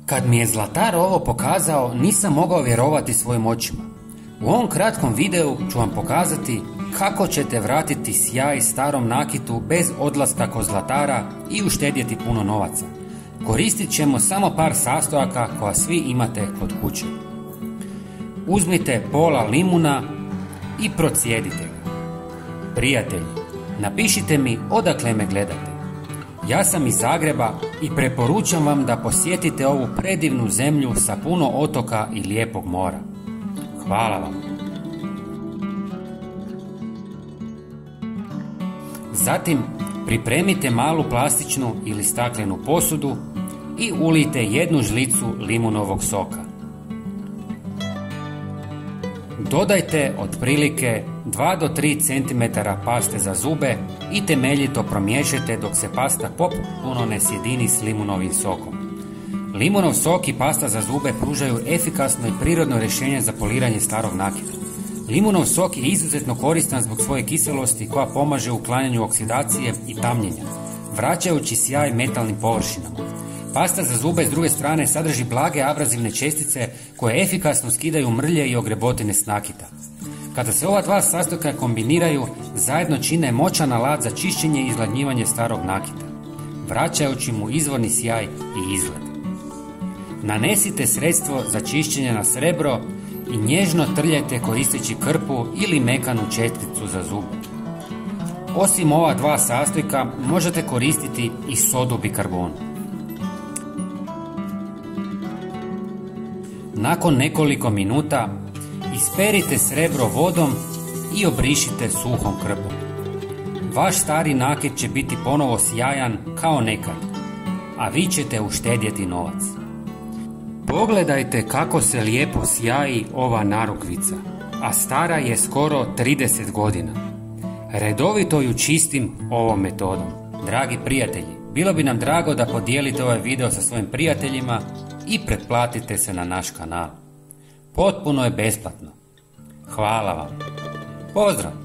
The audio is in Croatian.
Kad mi je Zlatar ovo pokazao, nisam mogao vjerovati svojim očima. U ovom kratkom videu ću vam pokazati kako ćete vratiti sjaj starom nakitu bez odlaska kod Zlatara i uštedjeti puno novaca. Koristit ćemo samo par sastojaka koja svi imate kod kuće. Uzmite pola limuna i procijedite ga. Prijatelji, napišite mi odakle me gledate. Ja sam iz Zagreba i preporučam vam da posjetite ovu predivnu zemlju sa puno otoka i lijepog mora. Hvala vam. Zatim pripremite malu plastičnu ili staklenu posudu i ulijte 1 žlicu limunovog soka. Dodajte otprilike 2 do 3 cm paste za zube i temeljito promiješajte dok se pasta potpuno ne sjedini s limunovim sokom. Limunov sok i pasta za zube pružaju efikasno i prirodno rješenje za poliranje starog nakita. Limunov sok je izuzetno koristan zbog svoje kiselosti koja pomaže u uklanjanju oksidacije i tamnjenja, vraćajući sjaj metalnim površinama. Pasta za zube s druge strane sadrži blage abrazivne čestice koje efikasno skidaju mrlje i ogrebotine s nakita. Kada se ova dva sastojka kombiniraju, zajedno čine moćan alat za čišćenje i izgladnjivanje starog nakita, vraćajući mu izvorni sjaj i izgled. Nanesite sredstvo za čišćenje na srebro i nježno trljajte koristeći krpu ili mekanu česticu za zube. Osim ova dva sastojka možete koristiti i sodu bikarbonu. Nakon nekoliko minuta isperite srebro vodom i obrišite suhom krpom. Vaš stari nakit će biti ponovo sjajan kao nekad, a vi ćete uštedjeti novac. Pogledajte kako se lijepo sjaji ova narukvica, a stara je skoro 30 godina. Redovito ju čistim ovom metodom. Dragi prijatelji, bilo bi nam drago da podijelite ovaj video sa svojim prijateljima i pretplatite se na naš kanal. Potpuno je besplatno. Hvala vam. Pozdrav!